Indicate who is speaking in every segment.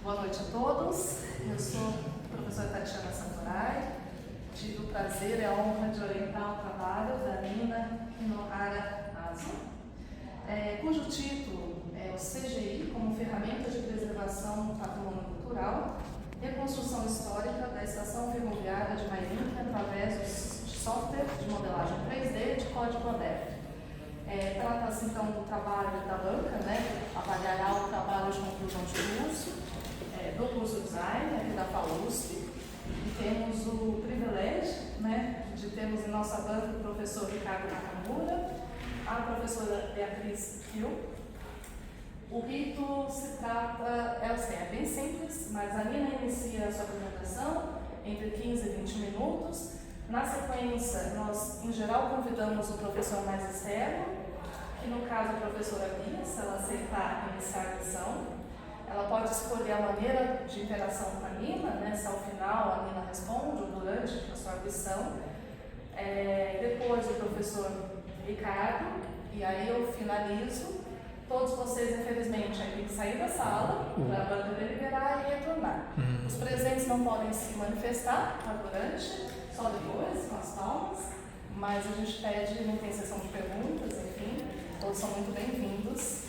Speaker 1: Boa noite a todos. Eu sou a professora Tatiana Santorai. Tive o prazer e a honra de orientar o trabalho da Nina Inohara Aso, cujo título é o CGI como ferramenta de preservação do patrimônio cultural, reconstrução histórica da estação ferroviária de Mairinque através do software de modelagem 3D de código aberto. Trata-se então do trabalho da banca, avaliará o trabalho de conclusão de curso, do curso Design, aqui da FAUSP, e temos o privilégio de termos em nossa banca o professor Ricardo Nakamura, a professora Beatriz Kiel. O rito se trata, é bem simples, mas a Nina inicia a sua apresentação entre 15 e 20 minutos. Na sequência, nós, em geral, convidamos o professor mais externo, que no caso a professora Bia, se ela aceitar iniciar a lição. Ela pode escolher a maneira de interação com a Nina, se ao final a Nina responde ou durante a sua lição. Depois o professor Ricardo, e aí eu finalizo. Todos vocês, infelizmente, aí têm que sair da sala para a banca deliberar e retornar. Os presentes não podem se manifestar durante, só depois, com as palmas, mas a gente pede, não tem sessão de perguntas, enfim, todos são muito bem-vindos.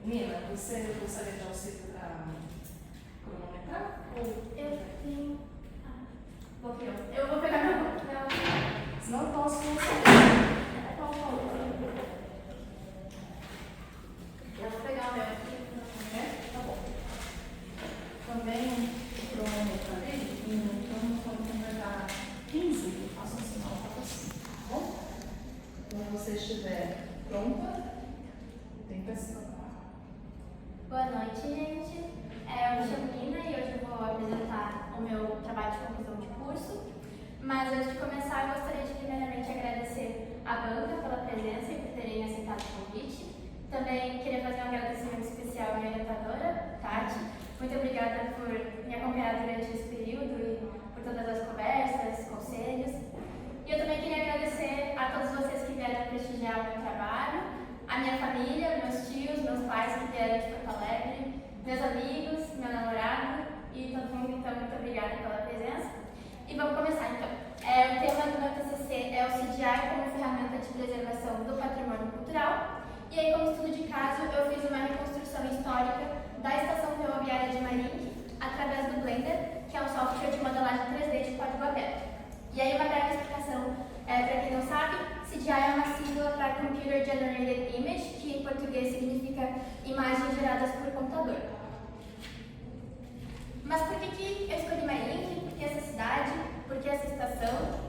Speaker 1: Nina, você gostaria de auxílio para cronometrar?
Speaker 2: Eu tenho.
Speaker 1: Eu vou pegar minha mão. Senão eu posso sair.
Speaker 2: Eu vou pegar o meu aqui.
Speaker 1: Tá bom. Também o cronômetro ali, então quando completar 15, eu faço um sinal para você, tá bom? Quando você estiver pronta, tem pressão.
Speaker 2: Boa noite, gente. Eu me chamo Nina e hoje eu vou apresentar o meu trabalho de conclusão de curso. Mas antes de começar, eu gostaria de primeiramente agradecer à banca pela presença e por terem aceitado o convite. Também queria fazer um agradecimento especial à minha orientadora, Tati. Muito obrigada por me acompanhar durante esse período e por todas as conversas, conselhos. E eu também queria agradecer a todos vocês que vieram prestigiar o meu trabalho, a minha família, meus tios, meus pais que vieram de Porto Alegre, meus amigos, meu namorado e todo mundo. Então, muito obrigada pela presença. E vamos começar então. O tema do meu TCC é o CGI como ferramenta de preservação do patrimônio cultural. E aí, como estudo de caso, eu fiz uma reconstrução histórica da estação ferroviária de Mairinque através do Blender, que é um software de modelagem 3D de código aberto. E aí, uma breve explicação, para quem não sabe, CGI é uma sigla para Computer Generated Image, que em português significa imagens geradas por computador. Mas por que eu escolhi Mairinque? Por que essa cidade? Por que essa estação?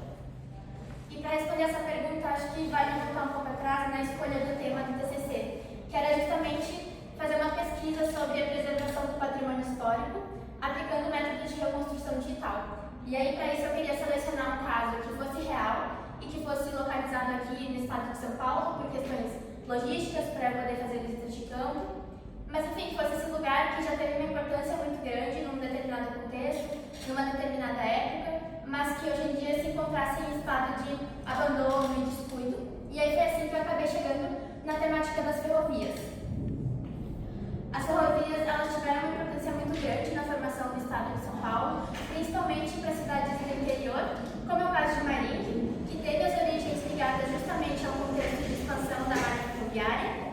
Speaker 2: E para responder essa pergunta, acho que vale voltar um pouco atrás na escolha do tema do TCC, que era justamente fazer uma pesquisa sobre a preservação do patrimônio histórico, aplicando métodos de reconstrução digital. E aí, para isso, eu queria selecionar um caso que fosse real e que fosse localizado aqui no estado de São Paulo, por questões logísticas, para poder fazer visitas de campo. Mas, enfim, que fosse esse lugar que já teve uma importância muito grande num determinado contexto, numa determinada época, mas que hoje em dia se encontrasse em estado de abandono e descuido. E aí foi assim que eu acabei chegando na temática das ferrovias. As ferrovias, elas tiveram uma importância muito grande na formação do estado de São Paulo, principalmente para cidades do interior, como é o caso de Mairinque, que teve as origens ligadas justamente ao contexto de expansão da malha ferroviária,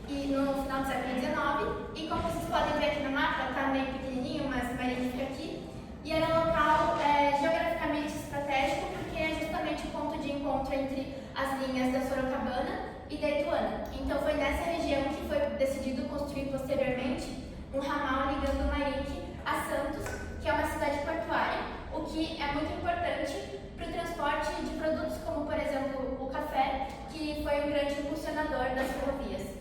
Speaker 2: e no final do século XIX, e como vocês podem ver aqui no mapa, está meio pequenininho, mas Mairinque fica aqui, e era um local geograficamente estratégico, porque é justamente o ponto de encontro entre as linhas da Sorocabana e da Ituana. Então foi nessa região que foi decidido construir posteriormente um ramal ligando Mairinque a Santos, que é uma cidade portuária, o que é muito importante para o transporte de produtos como, por exemplo, o café, que foi um grande impulsionador das ferrovias.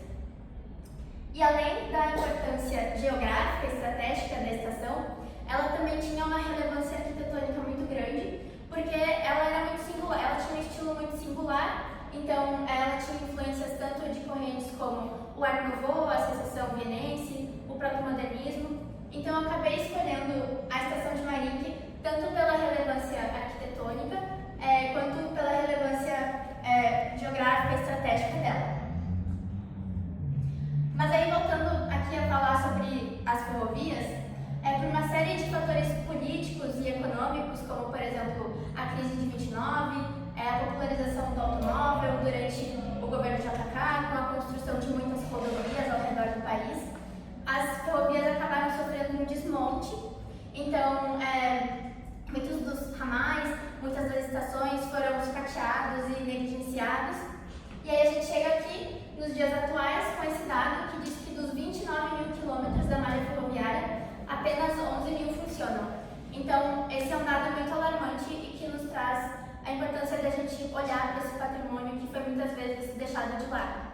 Speaker 2: E além da importância geográfica e estratégica da estação, ela também tinha uma relevância arquitetônica muito grande, porque ela era muito singular, ela tinha um estilo muito singular, então ela tinha influências tanto de correntes como o Art Nouveau, a Secessão Vienense, o proto-modernismo. Então eu acabei escolhendo a estação de Mairinque tanto pela relevância arquitetônica quanto pela relevância geográfica e estratégica dela. Mas aí voltando aqui a falar sobre as ferrovias, como, por exemplo, a crise de 29, a popularização do automóvel durante o governo JK, com a construção de muitas rodovias ao redor do país, as ferrovias acabaram sofrendo um desmonte. Então, muitos dos ramais, muitas das estações foram escateados e negligenciados. E aí a gente chega aqui, nos dias atuais, com esse dado que diz que dos 29 mil quilômetros da malha ferroviária, apenas 11 mil funcionam. Então, esse é um dado muito alarmante e que nos traz a importância de a gente olhar para esse patrimônio que foi muitas vezes deixado de lado.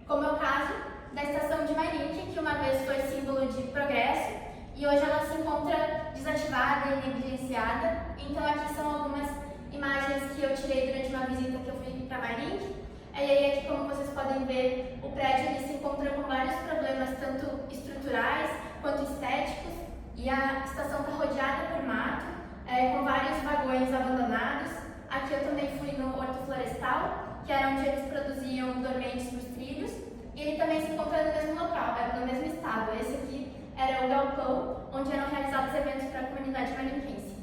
Speaker 2: Como é o caso da estação de Mairink, que uma vez foi símbolo de progresso e hoje ela se encontra desativada e negligenciada. Então aqui são algumas imagens que eu tirei durante uma visita que eu fiz para Mairink. E aí aqui, como vocês podem ver, o prédio ele se encontra com vários problemas, tanto estruturais quanto estéticos, e a estação está rodeada por mato, com vários vagões abandonados. Aqui eu também fui no Horto Florestal, que era onde eles produziam dormentes para os trilhos, e ele também se encontra no mesmo local, no mesmo estado. Esse aqui era o galpão, onde eram realizados eventos para a comunidade marinquense.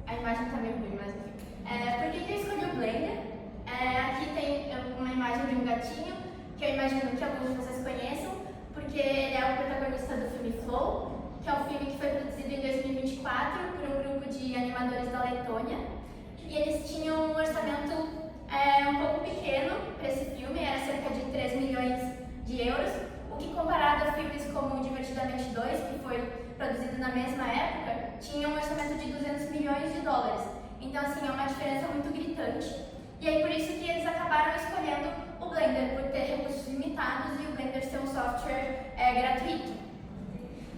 Speaker 2: A imagem está meio ruim, mas enfim. Por que eu escolhi o Blender? Aqui tem uma imagem de um gatinho, que eu imagino que alguns de vocês conheçam, porque ele é o protagonista do filme Flow, que é um filme que foi produzido em 2024 por um grupo de animadores da Letônia. E eles tinham um orçamento um pouco pequeno para esse filme, era cerca de 3 milhões de euros, o que comparado a filmes como Divertidamente 2, que foi produzido na mesma época, tinha um orçamento de 200 milhões de dólares. Então, assim, é uma diferença muito gritante. E aí, por isso que eles acabaram escolhendo o Blender, por ter recursos limitados e o Blender ser um software gratuito.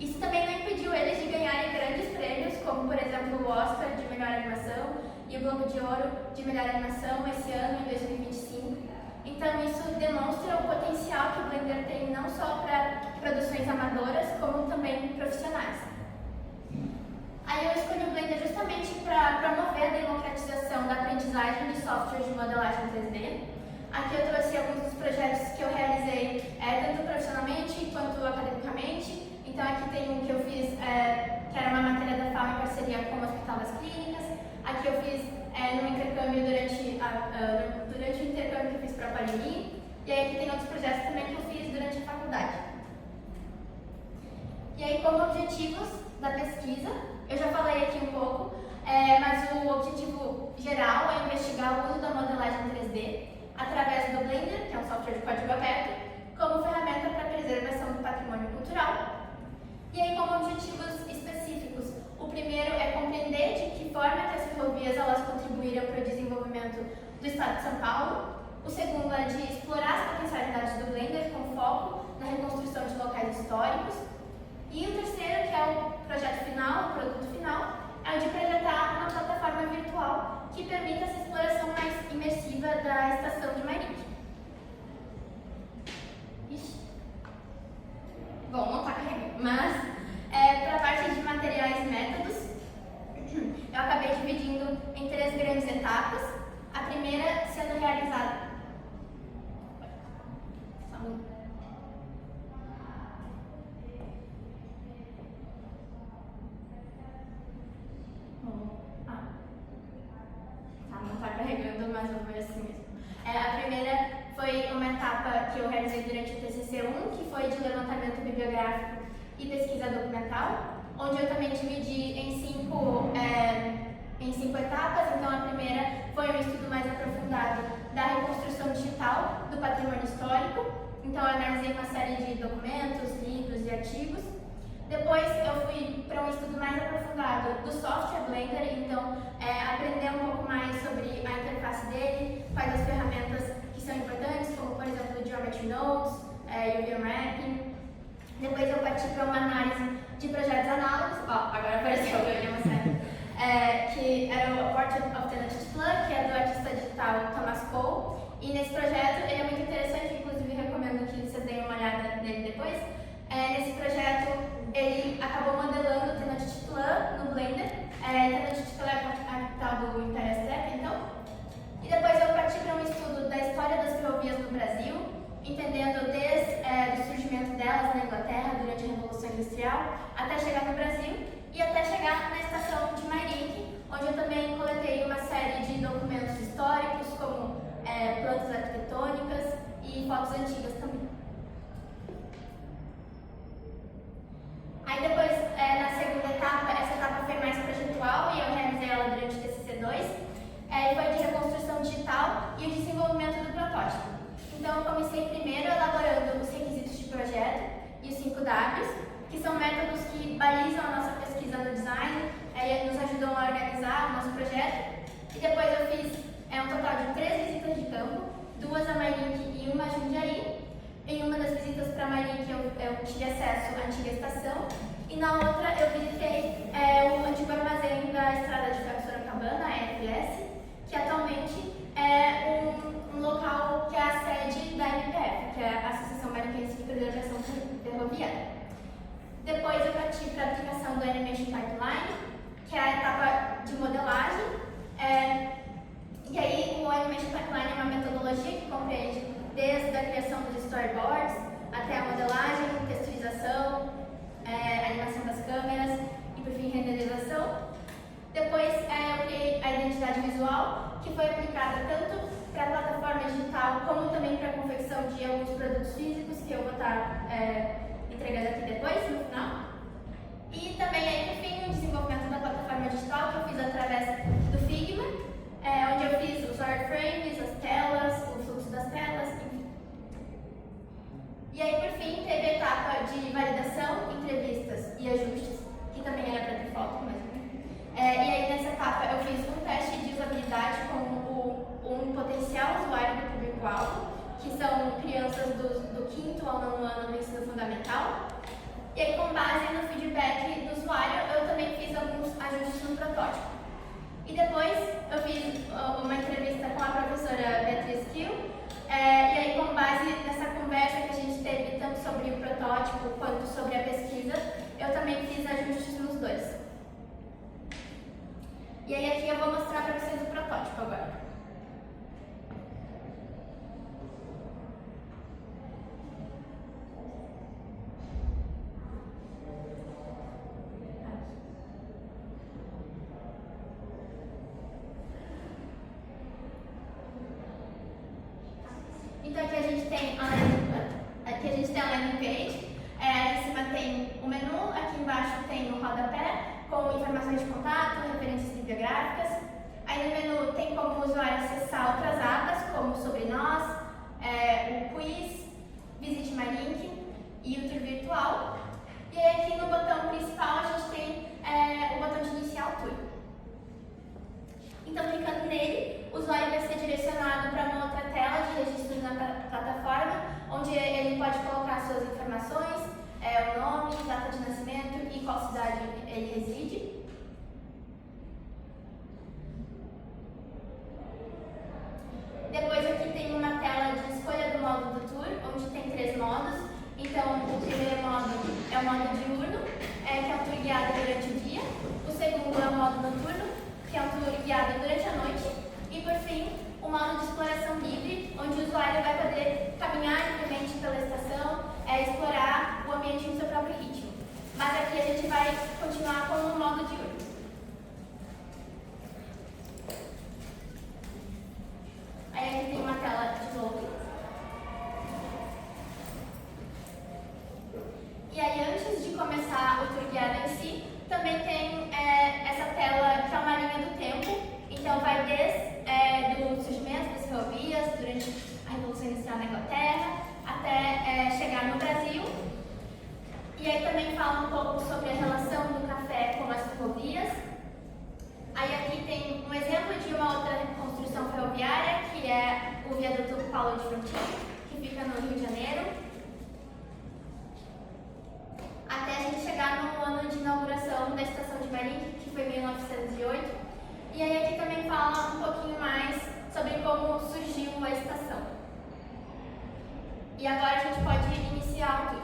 Speaker 2: Isso também não impediu eles de ganharem grandes prêmios, como, por exemplo, o Oscar de melhor animação e o Globo de Ouro de melhor animação esse ano, em 2025. Então, isso demonstra o potencial que o Blender tem não só para produções amadoras, como também profissionais. Aí eu escolhi o Blender justamente para promover a democratização da aprendizagem de softwares de modelagem 3D. Aqui eu trouxe alguns dos projetos que eu realizei, tanto profissionalmente quanto academicamente. Então aqui tem um que eu fiz, que era uma matéria da FAO em parceria com o Hospital das Clínicas. Aqui eu fiz no intercâmbio durante o intercâmbio que eu fiz para a Palini. E aí aqui tem outros projetos também que eu fiz durante a faculdade. E aí, como objetivos da pesquisa, eu já falei aqui um pouco, mas o objetivo geral é investigar o uso da modelagem 3D através do Blender, que é um software de código aberto, como ferramenta para a preservação do patrimônio cultural. E aí, como objetivos específicos, o primeiro é compreender de que forma que as ferrovias elas contribuíram para o desenvolvimento do estado de São Paulo. O segundo é de explorar as potencialidades do Blender com foco na reconstrução de locais históricos. E o terceiro, que é o projeto final, o produto final, é o de projetar uma plataforma virtual que permita essa exploração mais imersiva da estação de Mairink. Ixi. Bom, não está carregando, mas para a parte de materiais e métodos, eu acabei dividindo em 3 grandes etapas. A primeira sendo realizada... não está carregando, mas eu vou assim mesmo. A primeira foi uma etapa que eu realizei durante o TCC1, que foi de levantamento bibliográfico e pesquisa documental, onde eu também dividi em 5 etapas. Então, a primeira foi um estudo mais aprofundado da reconstrução digital do patrimônio histórico. Então, eu analisei uma série de documentos, livros e artigos. Depois eu fui para um estudo mais aprofundado do software Blender, então aprender um pouco mais sobre a interface dele, quais as ferramentas que são importantes, como por exemplo o Geometry Nodes e o ViewMapping. Depois eu parti para uma análise de projetos análogos, agora apareceu, eu ia mostrar, que era o Portrait of Tenochtitlan, que é do artista digital Thomas Cole. E nesse projeto ele é muito interessante, inclusive recomendo que vocês deem uma olhada nele depois. Nesse projeto ele acabou modelando Tenochtitlan no Blender. Tenochtitlan é a capital do Império Azteca, então. E depois eu parti para um estudo da história das ferrovias no Brasil, entendendo desde o surgimento delas na Inglaterra durante a Revolução Industrial até chegar no Brasil. e até chegar na estação de Mairink, onde eu também coletei uma série de documentos históricos, como plantas arquitetônicas e fotos antigas também. Aí depois, na segunda etapa, essa etapa foi mais projetual e eu realizei ela durante o TCC2, foi de reconstrução digital e o desenvolvimento do protótipo. Então eu comecei primeiro elaborando os requisitos de projeto e os 5 Ws, que são métodos que balizam a nossa pesquisa no design e nos ajudam a organizar o nosso projeto. E depois eu fiz um total de 3 visitas de campo, 2 a Mairink e 1 a Jundiaí. Em uma das visitas para Mairink eu tive acesso à antiga estação e na outra eu visitei o antigo armazém da Estrada de Ferro Sorocabana, a EFS, que atualmente é um local que é a sede da MPF, que é a Associação Mariquense de Preservação Ferroviária. Depois eu parti para a aplicação do Animation Pipeline, que é a etapa de modelagem. E aí o Animation Pipeline é uma metodologia que compreende desde a criação dos storyboards até a modelagem, texturização, animação das câmeras e por fim renderização. Depois eu criei a identidade visual, que foi aplicada tanto para a plataforma digital como também para a confecção de alguns produtos físicos que eu vou estar entregando aqui depois, no final. E também aí, por fim, o desenvolvimento da plataforma digital que eu fiz através do Figma, onde eu fiz os wireframes, as telas, o fluxo das telas, enfim. E aí, por fim, teve a etapa de validação, entrevistas e ajustes, que também era para ter foto, mas e aí, nessa etapa, eu fiz um teste de usabilidade com um potencial usuário do público-alvo, que são crianças do 5º ao 9º ano do ensino fundamental. E aí, com base no feedback do usuário, eu também fiz alguns ajustes no protótipo. E depois, eu fiz uma entrevista com a professora Beatriz Kiel, e aí, com base nessa conversa que a gente teve, tanto sobre o protótipo quanto sobre a pesquisa, eu também fiz ajustes nos dois. E aí aqui eu vou mostrar para vocês o protótipo agora. Então aqui a gente tem a landing page, em cima tem o menu, aqui embaixo tem o rodapé, com informações de contato, referências bibliográficas. Aí no menu tem como o usuário acessar outras abas, como Sobre Nós, o Quiz, Visite Mairink e o Tour Virtual. E aí aqui no botão principal a gente tem o botão de iniciar o tour. Então, clicando nele, o usuário vai ser direcionado para uma outra tela de registro na plataforma, onde ele pode colocar suas informações, o nome, data de nascimento e qual cidade ele reside. Depois aqui tem uma tela de escolha do modo do tour, onde tem 3 modos. Então, o primeiro modo é o modo diurno, que é um tour guiado durante o dia. O segundo é o modo noturno, que é um tour guiado durante a noite. E, por fim, o modo de exploração livre, onde o usuário vai poder caminhar livremente pela estação, explorar o ambiente no seu próprio ritmo. Mas aqui a gente vai continuar com o modo diurno. Aí aqui tem uma tela de loading. E aí, antes de começar o tour guiado em si, também tem essa tela que é uma linha do tempo. Então, vai desde do surgimento das ferrovias, durante a Revolução Industrial na Inglaterra, até chegar no Brasil. E aí também fala um pouco sobre a relação do café com as ferrovias. Aí aqui tem um exemplo de uma outra construção ferroviária, que é o viaduto Paulo de Frontin, que fica no Rio de Janeiro. Até a gente chegar no ano de inauguração da estação de Mairink, que foi em 1908. E aí aqui também fala um pouquinho mais sobre como surgiu a estação. E agora a gente pode iniciar o tour.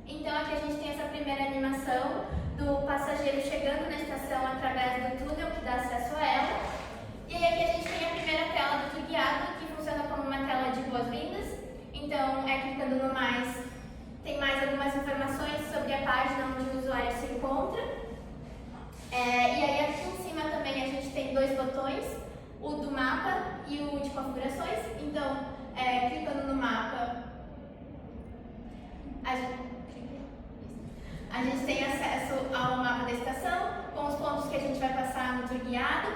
Speaker 2: Então aqui a gente tem essa primeira animação do passageiro chegando na estação através do túnel que dá acesso a ela. E aí aqui a gente tem a primeira tela do tour guiado, que funciona como uma e o de configurações. Então, clicando no mapa, a gente tem acesso ao mapa da estação, com os pontos que a gente vai passar no tour guiado.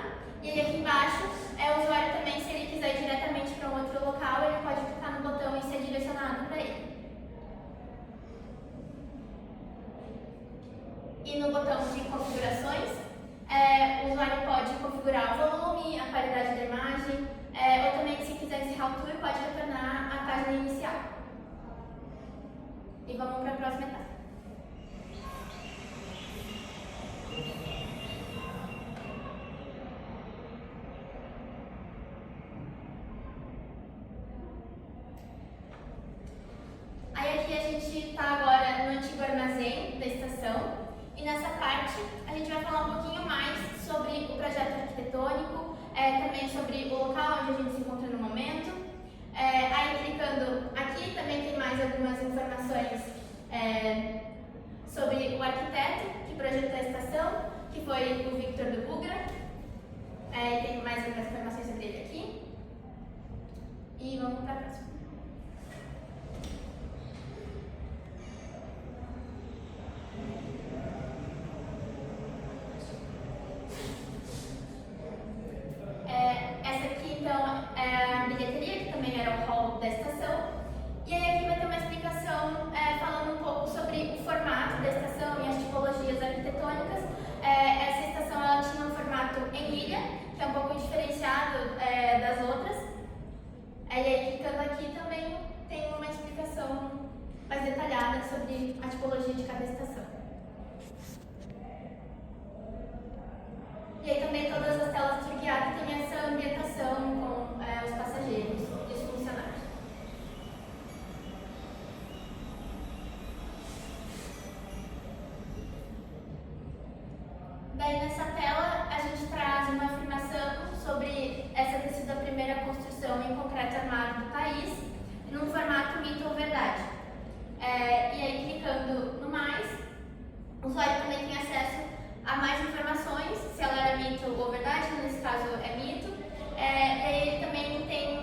Speaker 2: E aí aqui embaixo, o usuário também, se ele quiser ir diretamente para um outro local, ele pode clicar no botão e ser direcionado para ele. E no botão de configurações, o usuário pode configurar o volume, a qualidade da imagem, ou também, se quiser encerrar o tour, pode retornar à página inicial. E vamos para a próxima etapa. Aí aqui a gente está agora no antigo armazém da estação. E nessa parte, a gente vai falar um pouquinho mais sobre o projeto arquitetônico, também sobre o local onde a gente se encontra no momento. Aí, clicando aqui, também tem mais algumas informações sobre o arquiteto que projetou a estação, que foi o Victor do Bugra. Tem mais algumas informações sobre ele aqui. E vamos para a próxima. Essa aqui, então, é a bilheteria, que também era o hall da estação. E aí aqui vai ter uma explicação falando um pouco sobre o formato da estação e as tipologias arquitetônicas. Essa estação ela tinha um formato em ilha, que é um pouco diferenciado das outras. E aí, clicando aqui, também tem uma explicação mais detalhada sobre a tipologia de cada estação. E aí também todas as telas de guiado têm essa ambientação com os passageiros e os funcionários. Daí nessa tela a gente traz uma afirmação sobre essa ter sido a primeira construção em concreto armado do país, num formato mito ou verdade. E aí, clicando no mais, o usuário também tem acesso a mais informações, se ela era mito ou verdade, nesse caso é mito. Ele também tem,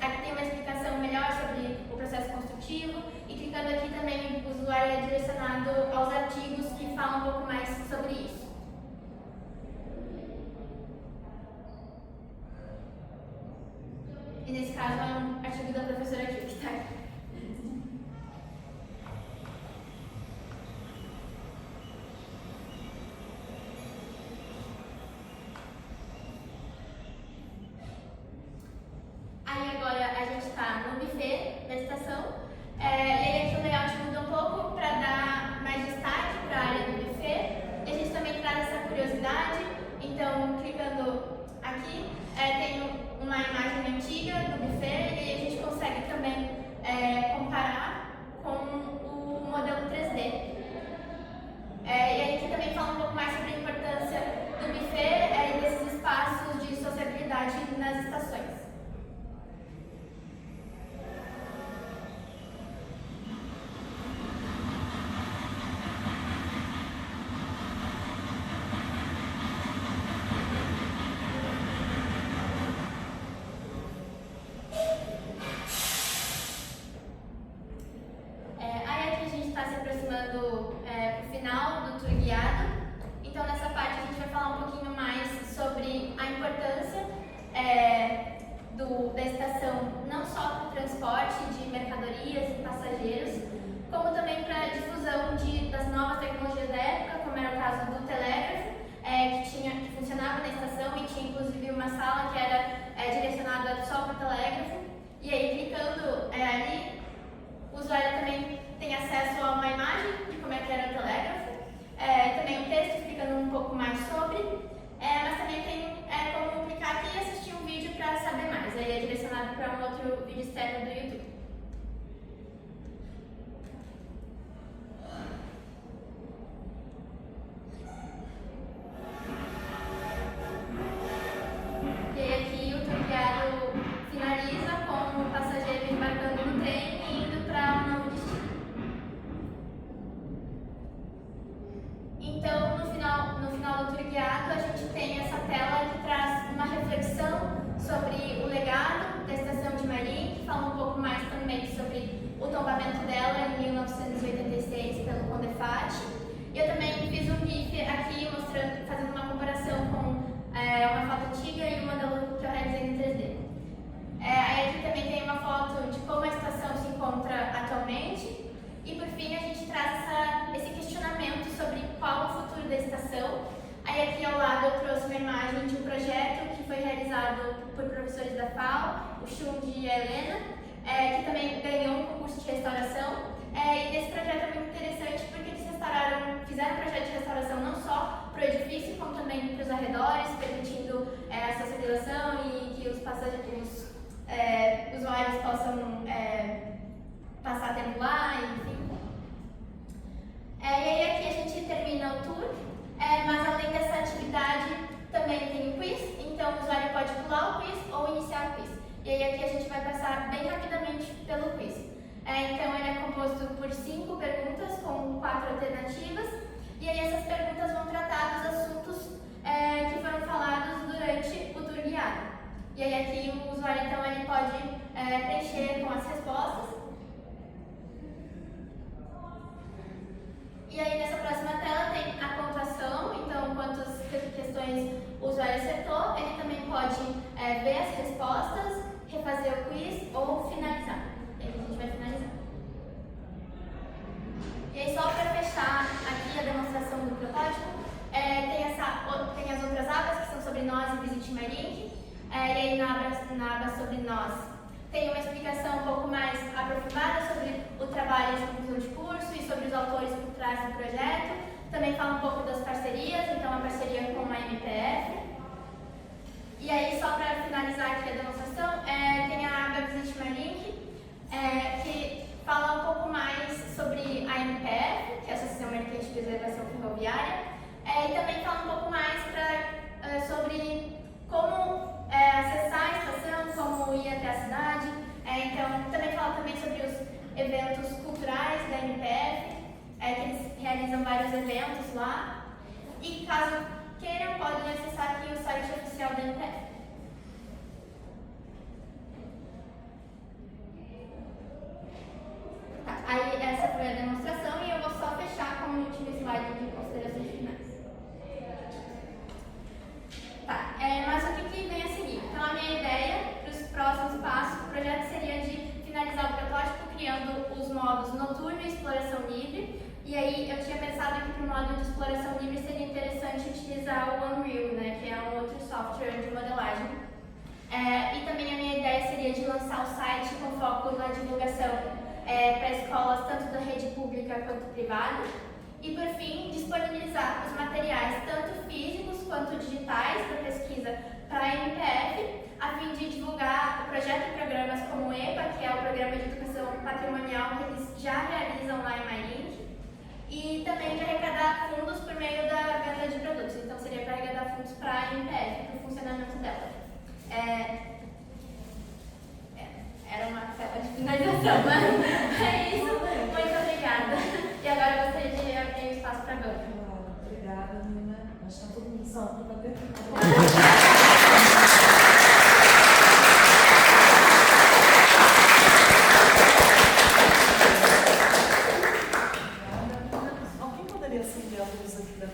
Speaker 2: aqui tem uma explicação melhor sobre o processo construtivo, e clicando aqui também o usuário é direcionado aos artigos que falam um pouco mais sobre isso. E nesse caso é um artigo da professora aqui que está aqui. Aí agora a gente está no buffet da estação. E aí aqui o layout muda um pouco para dar mais destaque para a área do buffet. E a gente também traz essa curiosidade. Então, clicando aqui, tem uma imagem antiga do buffet e aí a gente consegue também comparar com o modelo 3D. E aí aqui também fala um pouco mais sobre a importância do buffet e desses espaços de sociabilidade nas estações. Aí aqui a gente está se aproximando para o final do tour guiado. Então nessa parte a gente vai falar um pouquinho mais sobre a importância da estação, não só para o transporte de mercadorias e passageiros, como também para a difusão das novas tecnologias da época, como era o caso do telégrafo, que funcionava na estação e tinha inclusive uma sala que era direcionada só para o telégrafo. E aí, clicando ali, o usuário também tem acesso a uma imagem de como é que era o telégrafo, também um texto explicando um pouco mais sobre, mas também tem como clicar aqui e assistir um vídeo para saber mais. Aí é direcionado para um outro vídeo externo do YouTube. E aí aqui o tour guiado finaliza com o passageiro embarcando no trem e indo para um novo destino. Então, no final do tour guiado, a gente tem essa tela que traz uma reflexão sobre o legado da estação de Marim, que fala um pouco mais também sobre o tombamento dela em 1986 pelo Condefat. E eu também fiz um GIF aqui mostrando, fazendo uma comparação com uma foto antiga e um modelo que eu realizei em 3D. Aí aqui também tem uma foto de como a estação se encontra atualmente. E por fim a gente traz esse questionamento sobre qual o futuro da estação. Aí aqui ao lado eu trouxe uma imagem de um projeto que foi realizado por professores da FAO, o Chung e a Helena, que também ganhou um concurso de restauração. E esse projeto é muito interessante porque eles fizeram um projeto de restauração não só para o edifício, como também para os arredores, permitindo a socialização e que os usuários possam passar tempo lá, enfim. E aí aqui a gente termina o tour, mas além dessa atividade também tem o quiz, então o usuário pode pular o quiz ou iniciar o quiz. E aí aqui a gente vai passar bem rapidamente pelo quiz. Então ele é composto por 5 perguntas com 4 alternativas, e aí essas perguntas vão tratar dos assuntos que foram falados durante o tour guiado. E aí aqui o usuário então ele pode preencher com as respostas. E aí nessa próxima tela tem a pontuação, então quantas questões o usuário acertou. Ele também pode ver as respostas, refazer o quiz ou finalizar. E aí a gente vai finalizar. E aí só para fechar aqui a demonstração do protótipo, tem as outras abas que são sobre nós e Visite MyLink. E aí na aba sobre nós tem uma explicação um pouco mais aprofundada sobre o trabalho de conclusão de curso e sobre os autores por trás do projeto. Também fala um pouco das parcerias, então a parceria com a MPF. E aí, só para finalizar aqui a demonstração, tem a aba Visite MyLink, que fala um pouco mais sobre a MPF, que é a Associação Americana de Preservação Ferroviária, e também fala um pouco mais sobre como acessar a estação, como ir até a cidade. Então, também fala também sobre os eventos culturais da MPF, que eles realizam vários eventos lá. E caso queiram, podem acessar aqui o site oficial da MPF. Tá, aí essa foi a demonstração e eu vou só fechar com o último slide de considerações finais. Tá, mas o que vem a seguir? Então a minha ideia para os próximos passos do projeto seria de finalizar o protótipo criando os modos noturno e exploração livre. E aí eu tinha pensado que para o modo de exploração livre seria interessante utilizar o Unreal, né, que é um outro software de modelagem. E também a minha ideia seria de lançar o site com foco na divulgação para escolas tanto da rede pública quanto privada. E por fim, disponibilizar os materiais tanto físicos quanto digitais para pesquisa para a MPF, a fim de divulgar o projeto e programas como o EPA, que é o Programa de Educação Patrimonial que eles já realizam lá em MyLink. E também de arrecadar fundos por meio da venda de produtos. Então seria para arrecadar fundos para a MPF, para o funcionamento dela. Era uma tela de finalização, mas é isso. Muito obrigada. E agora eu gostaria de abrir o espaço para a banca.
Speaker 1: Obrigada, Nina. Acho que está todo mundo salvo para bater. Alguém poderia acender a luz aqui da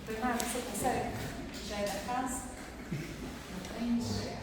Speaker 1: plenária? Você consegue? Já é da casa? Na frente.